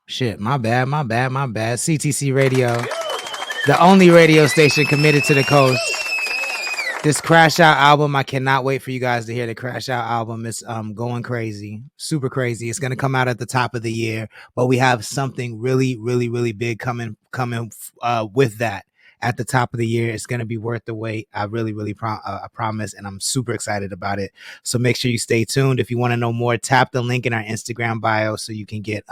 Shit, my bad. CTC Radio, the only radio station committed to the coast. This Crash Out album, I cannot wait for you guys to hear the Crash Out album. It's going crazy, super crazy. It's gonna come out at the top of the year, but we have something really, really, really big coming with that at the top of the year. It's gonna be worth the wait. I really, really I promise, and I'm super excited about it. So make sure you stay tuned. If you want to know more, tap the link in our Instagram bio so you can get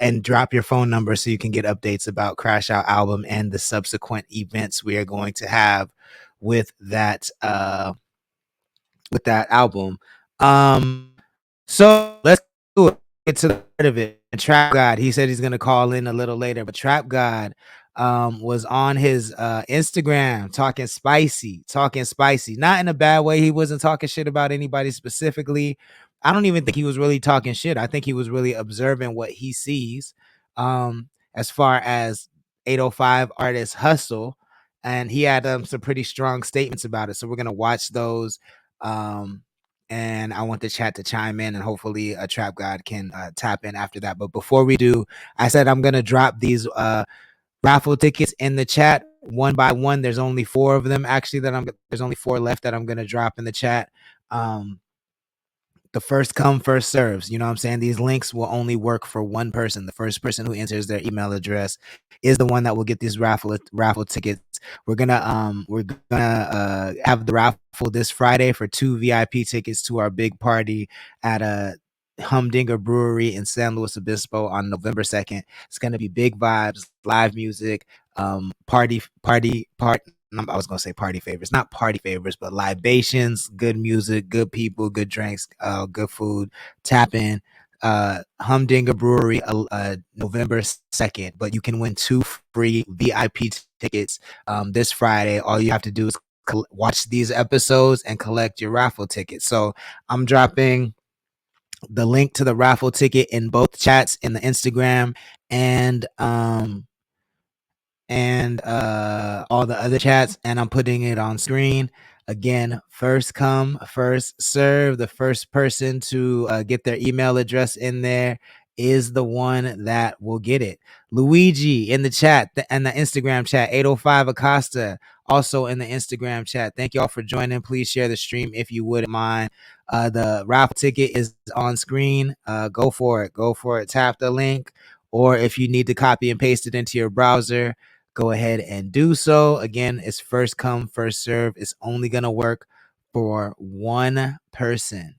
and drop your phone number so you can get updates about Crash Out album and the subsequent events we are going to have with that album. So let's do it. Get to the end of it. And Trap God, he said he's gonna call in a little later, but Trap God was on his Instagram talking spicy, not in a bad way. He wasn't talking shit about anybody specifically. I don't even think he was really talking shit. I think he was really observing what he sees as far as 805 artists hustle, and he had some pretty strong statements about it. So we're gonna watch those. And I want the chat to chime in, and hopefully a Trap God can tap in after that. But before we do, I said I'm gonna drop these raffle tickets in the chat one by one. There's only 4 of them actually there's only 4 left that I'm gonna drop in the chat. The first come, first serves. You know what I'm saying? These links will only work for one person. The first person who enters their email address is the one that will get these raffle tickets. We're gonna have the raffle this Friday for 2 VIP tickets to our big party at a Humdinger Brewery in San Luis Obispo on November 2nd. It's gonna be big vibes, live music, party. I was gonna say party favors, not party favors, but libations, good music, good people, good drinks, good food. Tap in, Humdinger Brewery, November 2nd. But you can win 2 free VIP tickets this Friday. All you have to do is watch these episodes and collect your raffle tickets. So I'm dropping the link to the raffle ticket in both chats, in the Instagram and all the other chats, and I'm putting it on screen. Again, first come, first serve. The first person to get their email address in there is the one that will get it. Luigi in the chat and the Instagram chat, 805 Acosta also in the Instagram chat. Thank y'all for joining. Please share the stream if you wouldn't mind. The raffle ticket is on screen. Go for it. Tap the link, or if you need to copy and paste it into your browser, go ahead and do so. Again, it's first come, first serve. It's only going to work for one person.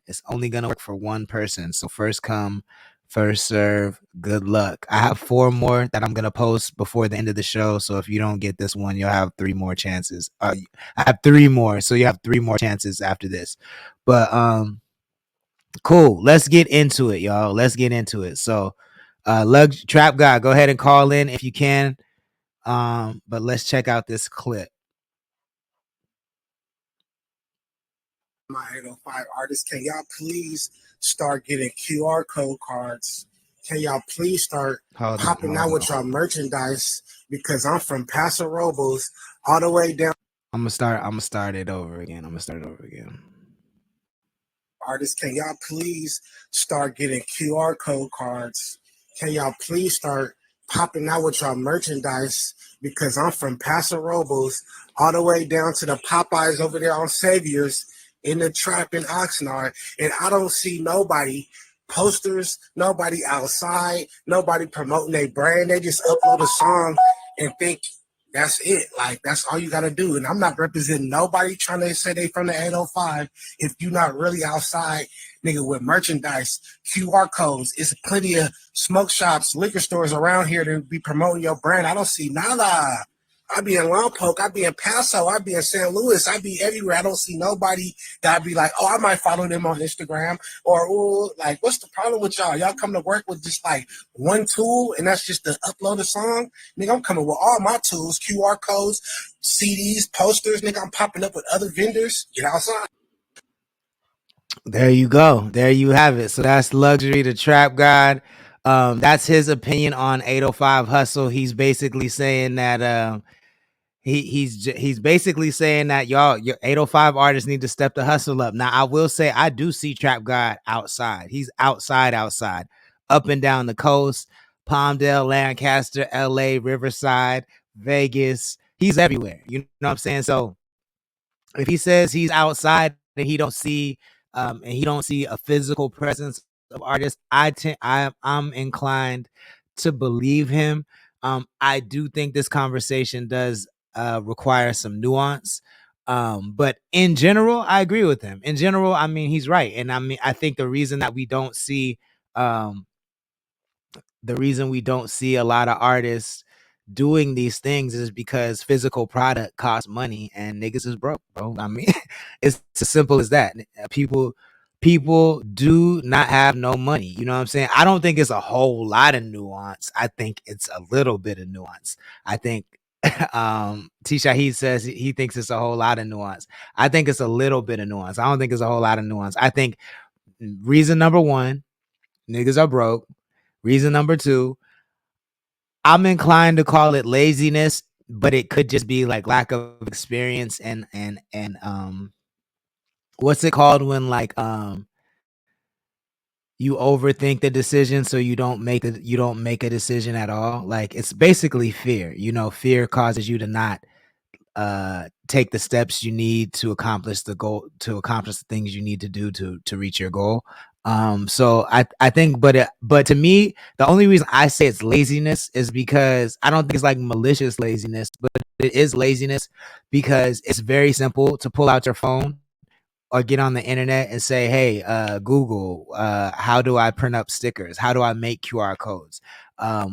So first come, first serve. Good luck. I have 4 more that I'm going to post before the end of the show. So if you don't get this one, you'll have 3 more chances. I have 3 more. So you have 3 more chances after this. But cool. Let's get into it, y'all. So Trap God, go ahead and call in if you can. But let's check out this clip. My 805 artists, can y'all please start getting QR code cards? Can y'all please start popping out with y'all merchandise? Because I'm from Paso Robles all the way down. I'm gonna start it over again. Artists, can y'all please start getting QR code cards? Can y'all please start popping out with y'all merchandise? Because I'm from Paso Robles all the way down to the Popeyes over there on Saviors in the Trap in Oxnard, and I don't see nobody posters, nobody outside, nobody promoting their brand. They just upload a song and think that's it. Like, that's all you got to do. And I'm not representing nobody trying to say they from the 805 if you're not really outside, nigga, with merchandise, QR codes. It's plenty of smoke shops, liquor stores around here to be promoting your brand. I don't see nada. I be in Lompoc, I be in Paso, I be in San Luis, I be everywhere. I don't see nobody that I'd be like, oh, I might follow them on Instagram, or ooh, like, what's the problem with y'all? Y'all come to work with just like one tool, and that's just to upload a song? Nigga, I'm coming with all my tools, QR codes, CDs, posters. Nigga, I'm popping up with other vendors. Get outside. There you go. There you have it. So that's Luxury, the Trap God. That's his opinion on 805 Hustle. He's basically saying that he's basically saying that y'all, your 805 artists need to step the hustle up. Now, I will say I do see Trap God outside. He's outside. up and down the coast, Palmdale, Lancaster, LA, Riverside, Vegas. He's everywhere. You know what I'm saying? So if he says he's outside and he don't see a physical presence of artists, I'm inclined to believe him. I do think this conversation does require some nuance. But in general, I agree with him. In general, I mean, he's right. And I mean, I think um the reason we don't see a lot of artists doing these things is because physical product costs money and niggas is broke, bro. I mean, it's as simple as that. People do not have no money. You know what I'm saying? I don't think it's a whole lot of nuance. I think it's a little bit of nuance. I think T Shahid says he thinks it's a whole lot of nuance. I think it's a little bit of nuance. I don't think it's a whole lot of nuance. I think reason number one, niggas are broke. Reason number two, I'm inclined to call it laziness, but it could just be like lack of experience and what's it called when like you overthink the decision so you don't make a decision at all. Like it's basically fear. You know, fear causes you to not take the steps you need to accomplish the goal, to accomplish the things you need to do to reach your goal. So I think, but to me, the only reason I say it's laziness is because I don't think it's like malicious laziness, but it is laziness because it's very simple to pull out your phone or get on the internet and say, hey, Google, how do I print up stickers? How do I make QR codes?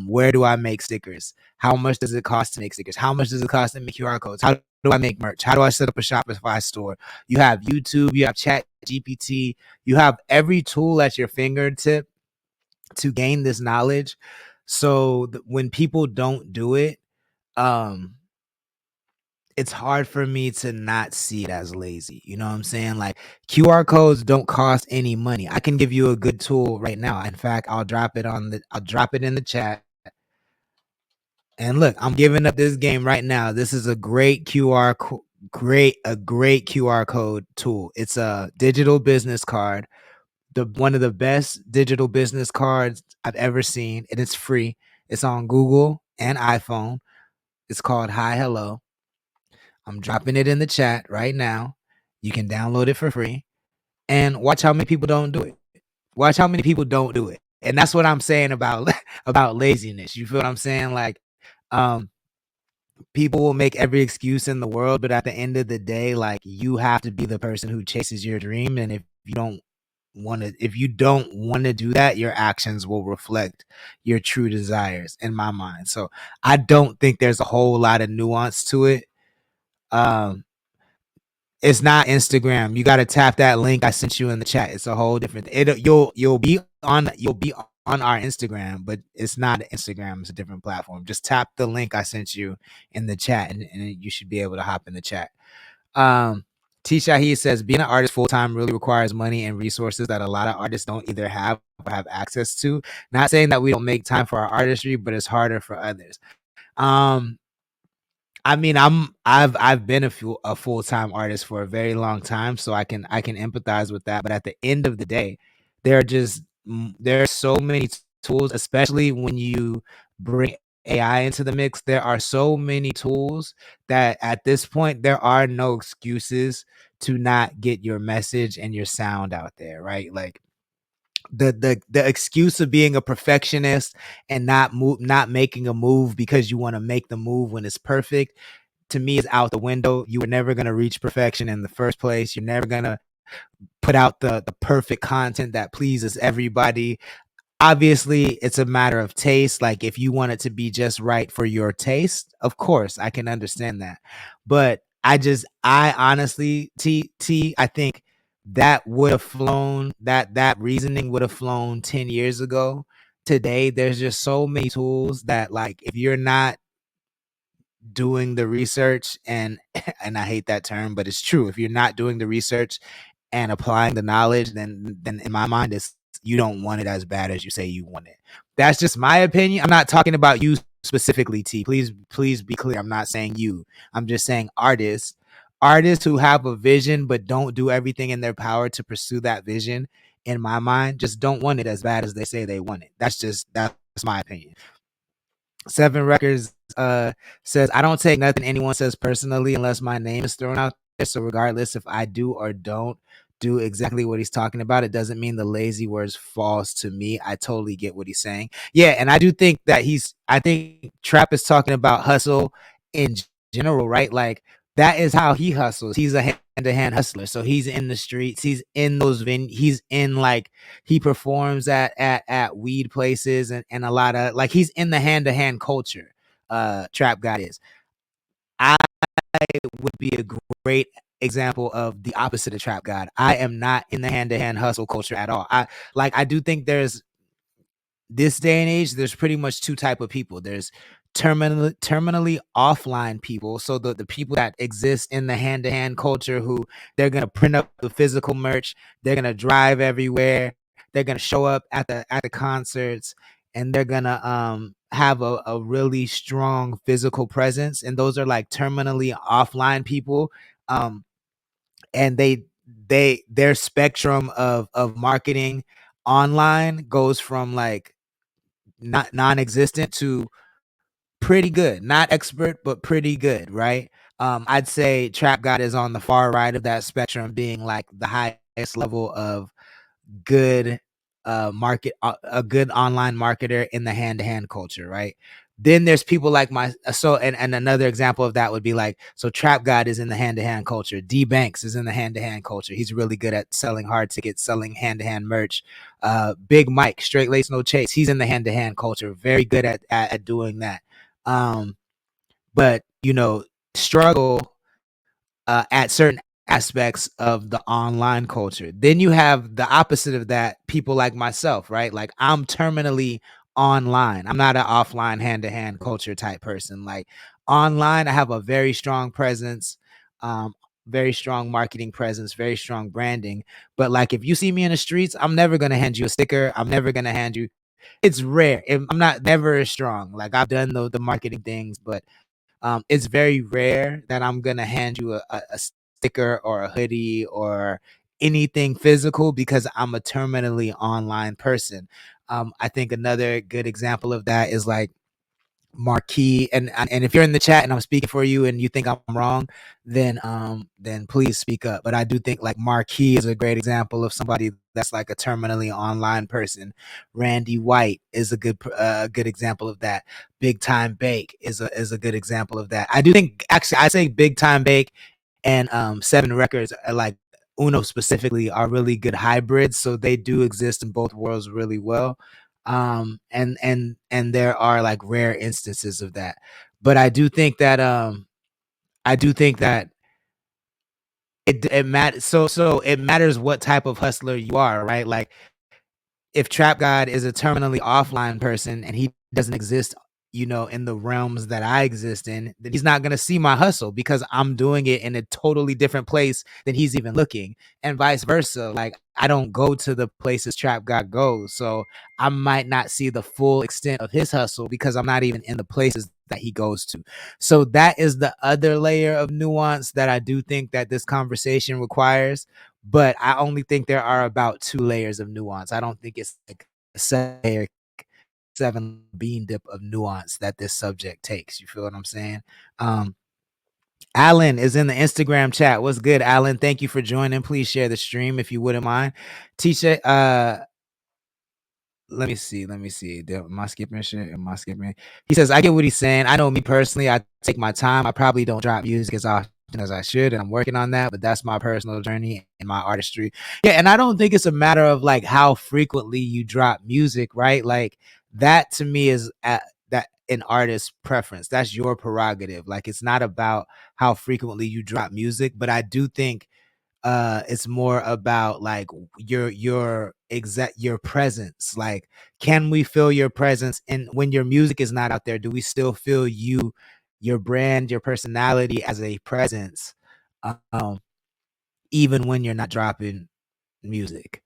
Where do I make stickers? How much does it cost to make stickers? How much does it cost to make QR codes? How do I make merch? How do I set up a Shopify store? You have YouTube, you have Chat GPT, you have every tool at your fingertip to gain this knowledge. So when people don't do it, um, it's hard for me to not see it as lazy. You know what I'm saying? Like QR codes don't cost any money. I can give you a good tool right now. In fact, I'll drop it in the chat. And look, I'm giving up this game right now. This is a great great QR code tool. It's a digital business card. The one of the best digital business cards I've ever seen, and it's free. It's on Google and iPhone. It's called Hi Hello. I'm dropping it in the chat right now. You can download it for free and watch how many people don't do it. Watch how many people don't do it. And that's what I'm saying about about laziness. You feel what I'm saying? Like um people will make every excuse in the world, but at the end of the day, like you have to be the person who chases your dream. And if you don't want to do that, your actions will reflect your true desires in my mind. So I don't think there's a whole lot of nuance to it. Um It's not Instagram. You got to tap that link I sent you in the chat. It's a whole different. You'll be on our Instagram, but it's not Instagram. It's a different platform. Just tap the link I sent you in the chat, and you should be able to hop in the chat. T Shahid says being an artist full time really requires money and resources that a lot of artists don't either have or have access to. Not saying that we don't make time for our artistry, but it's harder for others. Um, I mean, I've been a full time artist for a very long time, so I can empathize with that. But at the end of the day, there are so many tools, especially when you bring AI into the mix. There are so many tools that at this point there are no excuses to not get your message and your sound out there, right? Like the excuse of being a perfectionist and not making a move because you want to make the move when it's perfect, to me, is out the window. You were never going to reach perfection in the first place. You're never going to put out the perfect content that pleases everybody. Obviously, it's a matter of taste. Like if you want it to be just right for your taste, of course I can understand that. But I honestly, I think that would have flown, that reasoning would have flown 10 years ago. Today there's just so many tools that, like, if you're not doing the research and I hate that term, but it's true. If you're not doing the research and applying the knowledge, then in my mind, it's you don't want it as bad as you say you want it. That's just my opinion. I'm not talking about you specifically, T. Please be clear. I'm not saying you. I'm just saying artists who have a vision but don't do everything in their power to pursue that vision. in my mind, just don't want it as bad as they say they want it. That's my opinion. Seven Records says, I don't take nothing anyone says personally unless my name is thrown out there. So regardless if I do or don't do exactly what he's talking about, it doesn't mean the lazy words falls to me. I totally get what he's saying. Yeah, and I do think that I think Trap is talking about hustle in general, right? Like that is how he hustles. He's a hand-to-hand hustler. So he's in the streets. He's in those he's in like he performs at weed places and a lot of like he's in the hand-to-hand culture. Trap God is. I would be a great example of the opposite of Trap God. I am not in the hand-to-hand hustle culture at all. I do think there's this day and age, there's pretty much two type of people. There's terminally offline people. So the people that exist in the hand-to-hand culture who they're gonna print up the physical merch, they're gonna drive everywhere, they're gonna show up at the concerts, and they're gonna have a really strong physical presence. And those are like terminally offline people. And their spectrum of marketing online goes from like not non-existent to pretty good, not expert but pretty good, right? I'd say Trap God is on the far right of that spectrum, being like the highest level of good a good online marketer in the hand-to-hand culture, right? Then there's people like and another example of that would be like, so Trap God is in the hand-to-hand culture. D Banks is in the hand-to-hand culture. He's really good at selling hard tickets, selling hand-to-hand merch. Big Mike, Straight Lace No Chase, he's in the hand-to-hand culture, very good at doing that. But struggle at certain aspects of the online culture. Then you have the opposite of that, people like myself, right? Like I'm terminally online. I'm not an offline hand-to-hand culture type person. Like online, I have a very strong presence, um, very strong marketing presence, very strong branding. But like if you see me in the streets, I'm never gonna hand you a sticker. I'm never gonna hand you. It's rare. I'm not never as strong. Like I've done the marketing things, but it's very rare that I'm gonna hand you a sticker or a hoodie or anything physical because I'm a terminally online person. I think another good example of that is like Marquis, and if you're in the chat and I'm speaking for you and you think I'm wrong, then please speak up. But I do think like Marquis is a great example of somebody that's like a terminally online person. Randy White is a good example of that. Big Time Bake is a good example of that. I do think actually I say Big Time Bake and Seven Records are like Uno specifically are really good hybrids, so they do exist in both worlds really well. And there are like rare instances of that. But I do think that it matters. So it matters what type of hustler you are, right? Like if Trap God is a terminally offline person and he doesn't exist, in the realms that I exist in, then he's not going to see my hustle because I'm doing it in a totally different place than he's even looking, and vice versa. Like I don't go to the places Trap God goes, so I might not see the full extent of his hustle because I'm not even in the places that he goes to. So that is the other layer of nuance that I do think that this conversation requires, but I only think there are about 2 layers of nuance. I don't think it's like a 7 bean dip of nuance that this subject takes. You feel what I'm saying? Alan is in the Instagram chat. What's good, Alan? Thank you for joining. Please share the stream if you wouldn't mind. Tisha, let me see. Am I skipping shit? He says, I get what he's saying. I know me personally, I take my time. I probably don't drop music as often as I should, and I'm working on that, but that's my personal journey and my artistry. Yeah, and I don't think it's a matter of like how frequently you drop music, right? Like that to me is that an artist's preference. That's your prerogative. Like it's not about how frequently you drop music, but I do think it's more about like your presence. Like can we feel your presence, and when your music is not out there, do we still feel your brand, your personality as a presence, um even when you're not dropping music?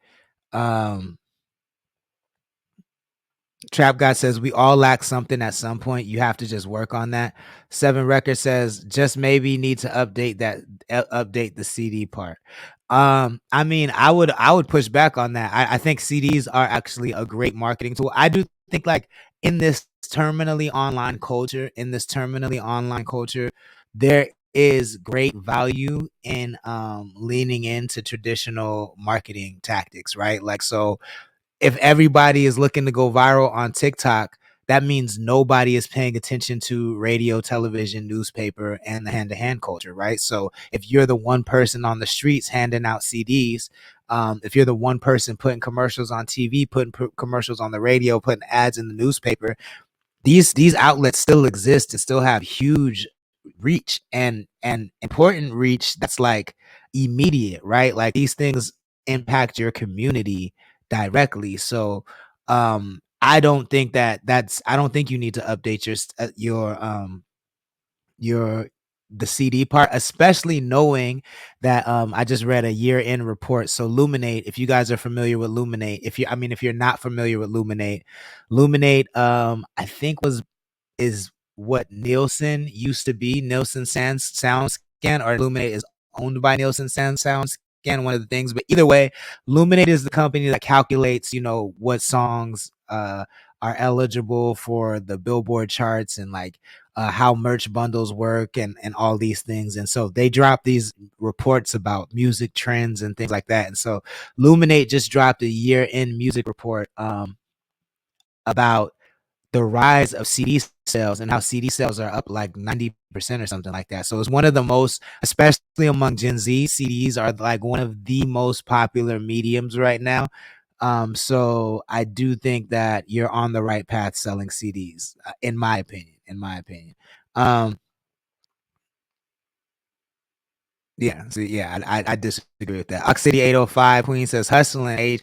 um Trap God says we all lack something at some point. You have to just work on that. Seven Record says just maybe need to update the CD part. I mean, I would push back on that. I think CDs are actually a great marketing tool. I do think like in this terminally online culture, there is great value in leaning into traditional marketing tactics, right? Like so if everybody is looking to go viral on TikTok, that means nobody is paying attention to radio, television, newspaper, and the hand to hand culture, right? So if you're the one person on the streets handing out CDs, if you're the one person putting commercials on TV, putting commercials on the radio, putting ads in the newspaper, these outlets still exist and still have huge reach and important reach that's like immediate, right? Like these things impact your community directly. So I don't think you need to update your the CD part, especially knowing that I just read a year end report. So Luminate, if you guys are familiar with Luminate, if you're not familiar with Luminate I think was is what Nielsen used to be. Nielsen SoundScan, or Luminate is owned by Nielsen SoundScan, one of the things. But either way, Luminate is the company that calculates, what songs are eligible for the Billboard charts and like how merch bundles work and all these things. And so they drop these reports about music trends and things like that. And so Luminate just dropped a year end music report about the rise of CD sales and how CD sales are up like 90% or something like that. So it's one of the most, especially among Gen Z, CDs are like one of the most popular mediums right now. So I do think that you're on the right path selling CDs, in my opinion. Um, Yeah, so yeah, I disagree with that. Ox City 805 Queen says hustling.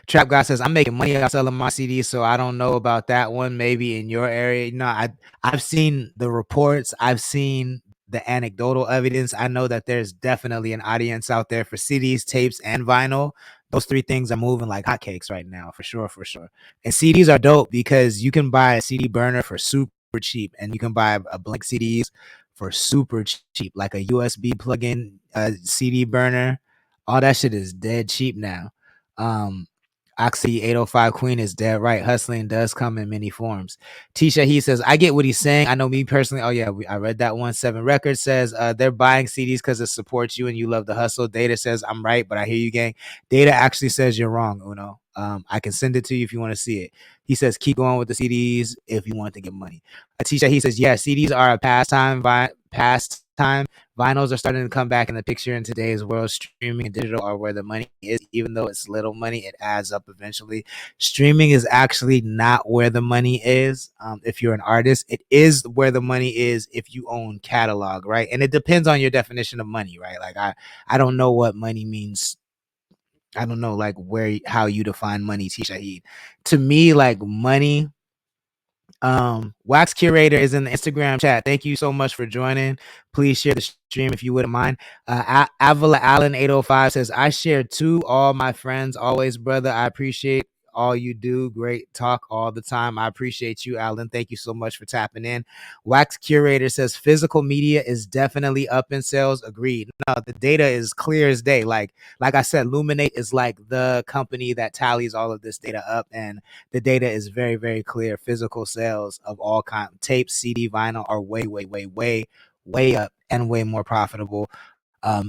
Trap God says I'm making money out selling my CDs, so I don't know about that one. Maybe in your area, no. I've seen the reports. I've seen the anecdotal evidence. I know that there's definitely an audience out there for CDs, tapes, and vinyl. Those three things are moving like hotcakes right now, for sure, for sure. And CDs are dope because you can buy a CD burner for super cheap, and you can buy a blank CDs for super cheap, like a USB plug-in CD burner. All that shit is dead cheap now. Um, Oxy 805 Queen is dead right. Hustling does come in many forms. Tisha he says, I get what he's saying. I know me personally. Oh yeah, I read that one. 7 Records says they're buying CDs because it supports you and you love the hustle. Data says I'm right, but I hear you, gang. Data actually says you're wrong, Uno. I can send it to you if you want to see it. He says keep going with the CDs if you want to get money. Atisha he says yeah, CDs are a pastime. Vinyls are starting to come back in the picture in today's world. Streaming and digital are where the money is. Even though it's little money, it adds up eventually. Streaming is actually not where the money is. If you're an artist, it is where the money is if you own catalog, right? And it depends on your definition of money, right? Like I don't know what money means. I don't know like how you define money, T Shahid. To me, like money, Wax Curator is in the Instagram chat. Thank you so much for joining. Please share the stream if you wouldn't mind. Avila Allen 805 says, I share too, all my friends, always, brother. I appreciate all you do. Great talk all the time. I appreciate you, Alan. Thank you so much for tapping in. Wax Curator says physical media is definitely up in sales. Agreed. No, the data is clear as day. Like I said, Luminate is like the company that tallies all of this data up, and the data is very, very clear. Physical sales of all kinds, tape, CD, vinyl are way, way, way, way, way up and way more profitable.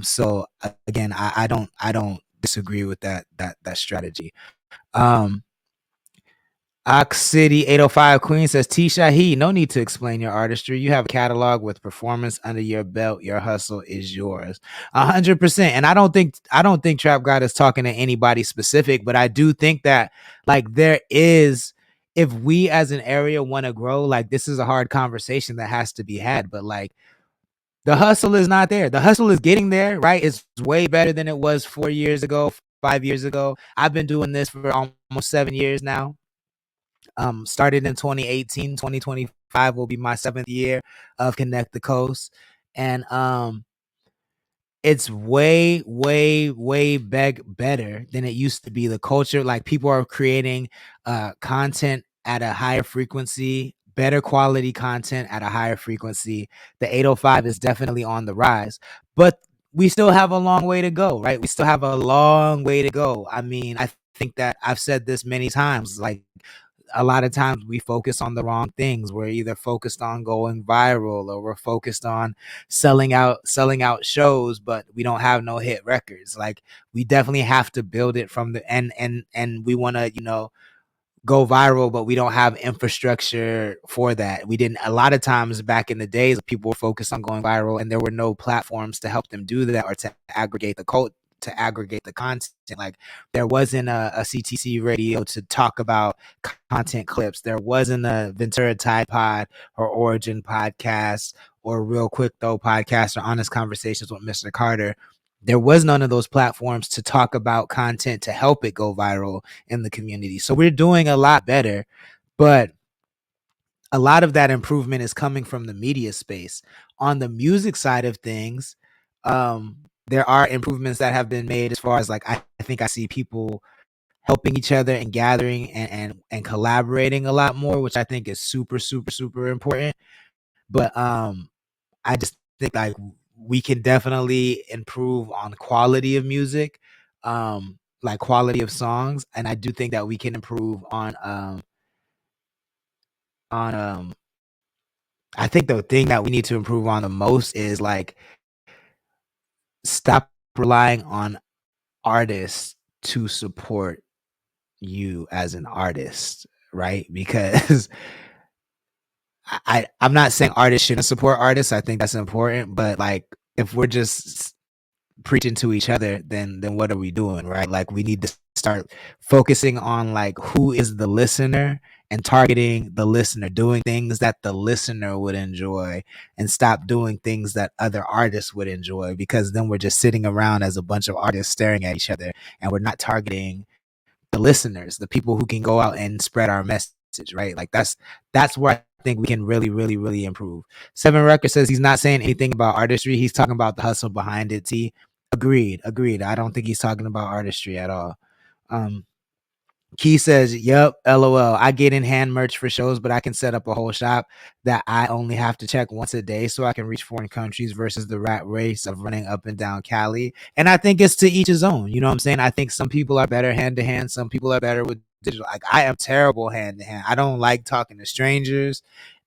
So again, I don't disagree with that strategy. Um, Ox City 805 Queen says, T Shahi, no need to explain your artistry. You have a catalog with performance under your belt. Your hustle is yours. 100%. And I don't think Trap God is talking to anybody specific, but I do think that like there is, if we as an area want to grow, like this is a hard conversation that has to be had. But like the hustle is not there. The hustle is getting there, right? It's way better than it was 4 years ago, 5 years ago. I've been doing this for almost 7 years now. Started in 2018. 2025 will be my 7th year of Connect the Coast. And it's way, way, way better than it used to be. The culture, like people are creating content at a higher frequency, better quality content at a higher frequency. The 805 is definitely on the rise. But we still have a long way to go, right? We still have a long way to go. I mean, I think that I've said this many times, like a lot of times we focus on the wrong things. We're either focused on going viral or we're focused on selling out shows, but we don't have no hit records. Like we definitely have to build it from the and we want to, go viral, but we don't have infrastructure for that. We didn't, a lot of times back in the days, people were focused on going viral and there were no platforms to help them do that or to aggregate to aggregate the content. Like there wasn't a CTC radio to talk about content clips. There wasn't a Ventura Tide Pod or Origin podcast or Real Quick Though podcast or Honest Conversations with Mr. Carter. There was none of those platforms to talk about content to help it go viral in the community. So we're doing a lot better, but a lot of that improvement is coming from the media space. On the music side of things, there are improvements that have been made as far as like I think I see people helping each other and gathering and collaborating a lot more, which I think is super super super important. But I just think like we can definitely improve on quality of music, like quality of songs, and I do think that we can improve on I think the thing that we need to improve on the most is like stop relying on artists to support you as an artist, right? Because I'm not saying artists shouldn't support artists. I think that's important, but like if we're just preaching to each other, then what are we doing, right? Like we need to start focusing on like who is the listener and targeting the listener, doing things that the listener would enjoy and stop doing things that other artists would enjoy, because then we're just sitting around as a bunch of artists staring at each other and we're not targeting the listeners, the people who can go out and spread our message, right? Like that's where I think we can really, really, really improve. Seven Record says he's not saying anything about artistry. He's talking about the hustle behind it. T. Agreed. I don't think he's talking about artistry at all. Um, Key says, "Yep, LOL. I get in hand merch for shows, but I can set up a whole shop that I only have to check once a day so I can reach foreign countries versus the rat race of running up and down Cali." And I think it's to each his own. You know what I'm saying? I think some people are better hand to hand. Some people are better with digital. Like I am terrible hand to hand. I don't like talking to strangers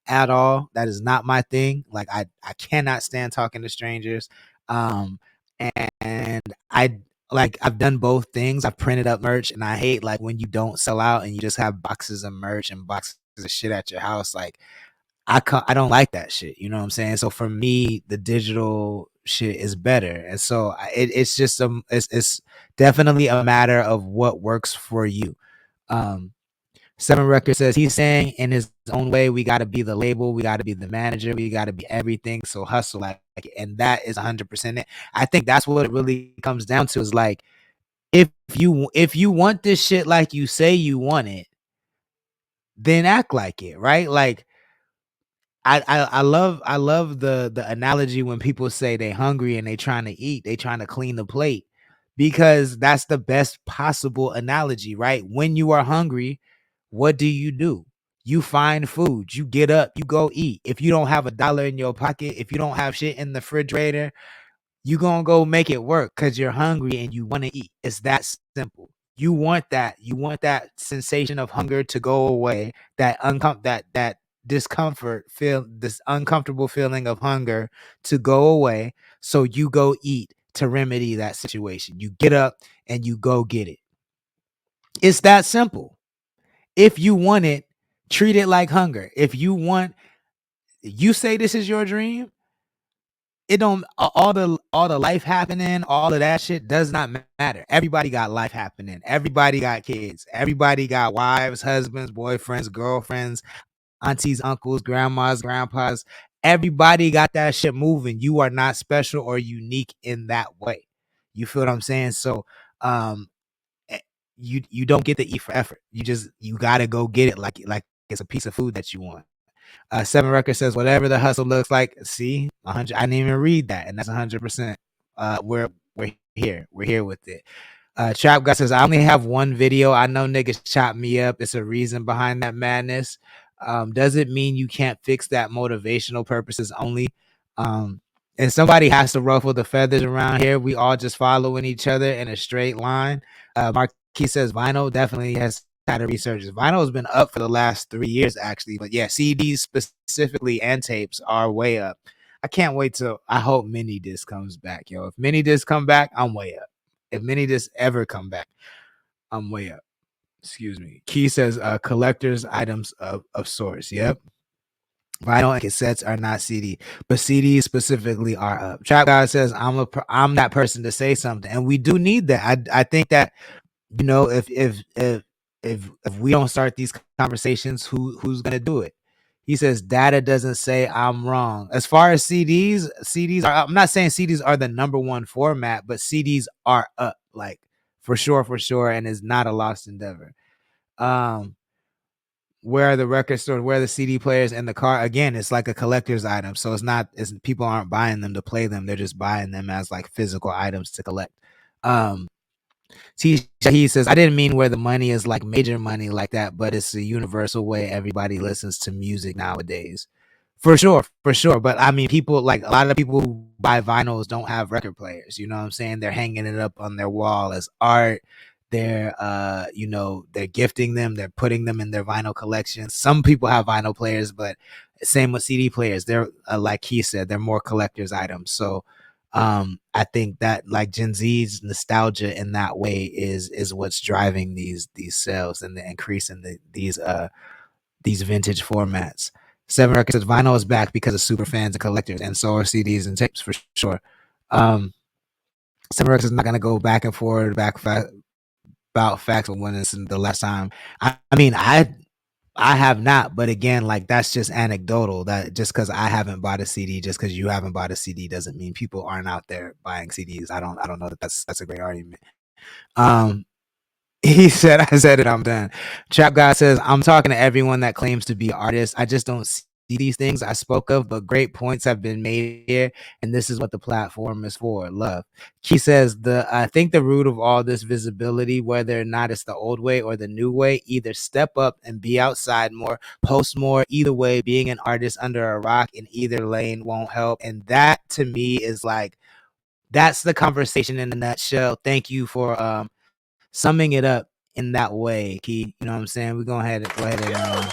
at all. That is not my thing. Like I cannot stand talking to strangers. Um, and I've done both things. I've printed up merch, and I hate like when you don't sell out and you just have boxes of merch and boxes of shit at your house. Like I don't like that shit. You know what I'm saying? So for me, the digital shit is better, and so it's just it's definitely a matter of what works for you. Um, Seven Record says he's saying in his own way, we got to be the label, we got to be the manager, we got to be everything. So hustle like, and that is 100% it. I think that's what it really comes down to is like if you want this shit like you say you want it, then act like it, right? Like I love the analogy when people say they hungry and they trying to eat, they trying to clean the plate, because that's the best possible analogy, right? When you are hungry, what do? You find food, you get up, you go eat. If you don't have $1 in your pocket, if you don't have shit in the refrigerator, you gonna go make it work because you're hungry and you want to eat. It's that simple. You want that sensation of hunger to go away, that discomfort, feel this uncomfortable feeling of hunger to go away, so you go eat to remedy that situation. You get up and you go get it. It's that simple. If you want it, treat it like hunger. If you say this is your dream, it don't all the life happening, all of that shit does not matter. Everybody got life happening. Everybody got kids. Everybody got wives, husbands, boyfriends, girlfriends, aunties, uncles, grandmas, grandpas. Everybody got that shit moving. You are not special or unique in that way. You feel what I'm saying? So um eh, you don't get to eat for effort. You gotta go get it like it's a piece of food that you want. Seven Record says whatever the hustle looks like. See, 100. I didn't even read that, and that's 100%. We're here. We're here with it. Trap Guy says I only have one video. I know niggas chop me up. It's a reason behind that madness. Does it mean you can't fix that motivational purposes only? Um, and somebody has to ruffle the feathers around here. We all just following each other in a straight line. Marquis says vinyl definitely has had a resurgence. Vinyl has been up for the last 3 years, actually, but yeah, CDs specifically and tapes are way up. I can't wait till I hope mini disc comes back, yo. If mini disc come back, I'm way up. If mini disc ever come back, I'm way up. Excuse me. Key says collector's items of sorts. Yep. Vinyl and cassettes are not CD, but CDs specifically are up. Trap God says I'm that person to say something, and we do need that. I think that, you know, if we don't start these conversations, who's gonna do it? He says data doesn't say I'm wrong. As far as CDs are up. I'm not saying CDs are the number one format, but CDs are up, like for sure, and is not a lost endeavor. Um, where are the record stores, where are the CD players and the car? Again, it's like a collector's item. So it's people aren't buying them to play them. They're just buying them as like physical items to collect. Um, he says, I didn't mean where the money is like major money like that, but it's a universal way everybody listens to music nowadays. For sure. But I mean, people, like a lot of people who buy vinyls don't have record players. You know what I'm saying? They're hanging it up on their wall as art. They're they're gifting them, they're putting them in their vinyl collections. Some people have vinyl players, but same with CD players. They're like he said, they're more collector's items. So I think that like Gen Z's nostalgia in that way is what's driving these sales and the increase in these vintage formats. Seven Records says vinyl is back because of super fans and collectors, and so are CDs and tapes for sure. Seven Records is not gonna go back and forth about facts when it's the last time. I mean, I have not, but again, like that's just anecdotal. That just because I haven't bought a CD, just because you haven't bought a CD, doesn't mean people aren't out there buying CDs. I don't know that that's a great argument. Um, he said, I said it, I'm done. Trap God says, I'm talking to everyone that claims to be artists. I just don't see these things I spoke of, but great points have been made here, and this is what the platform is for. Love. He says, I think the root of all this visibility, whether or not it's the old way or the new way, either step up and be outside more, post more. Either way, being an artist under a rock in either lane won't help. And that to me is like, that's the conversation in a nutshell. Thank you for summing it up in that way, Key. You know what I'm saying? We're going to go ahead and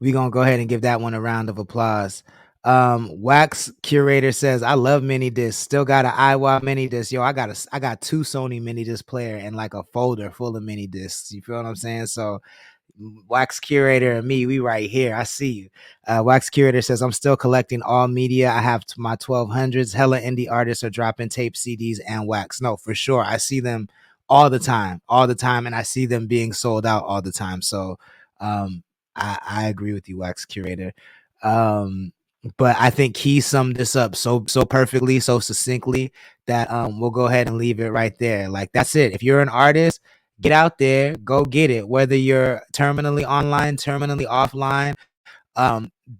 we're going to go ahead and give that one a round of applause. Wax Curator says, I love mini discs. Still got an iWow mini disc. Yo, I got two Sony mini disc player and like a folder full of mini discs. You feel what I'm saying? So Wax Curator and me, we right here. I see you. Wax Curator says, I'm still collecting all media. I have my 1200s. Hella indie artists are dropping tape, CDs, and wax. No, for sure. I see them all the time, and I see them being sold out all the time. So I agree with you, Wax Curator. But I think he summed this up so perfectly, so succinctly that we'll go ahead and leave it right there. Like that's it. If you're an artist, get out there, go get it. Whether you're terminally online, terminally offline,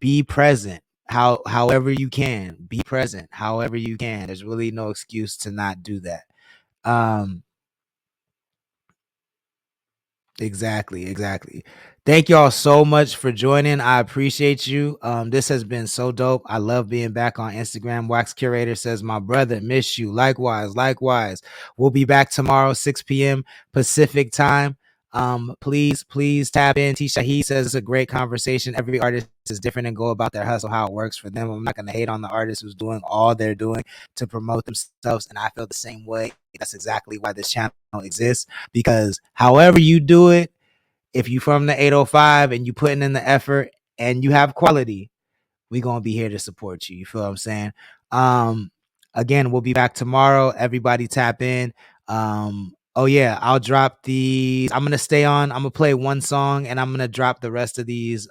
be present. However you can, be present. However you can. There's really no excuse to not do that. Exactly. Thank y'all so much for joining. I appreciate you. This has been so dope. I love being back on Instagram. Wax Curator says, my brother, miss you. Likewise. We'll be back tomorrow, 6 p.m. Pacific time. Please tap in. Tisha, he says it's a great conversation. Every artist is different and go about their hustle, how it works for them. I'm not going to hate on the artist who's doing all they're doing to promote themselves. And I feel the same way. That's exactly why this channel exists, because however you do it, if you from the 805 and you putting in the effort and you have quality, we gonna be here to support you. You feel what I'm saying? Again, we'll be back tomorrow. Everybody tap in. Oh yeah, I'll drop these. I'm gonna stay on. I'm gonna play one song and I'm gonna drop the rest of these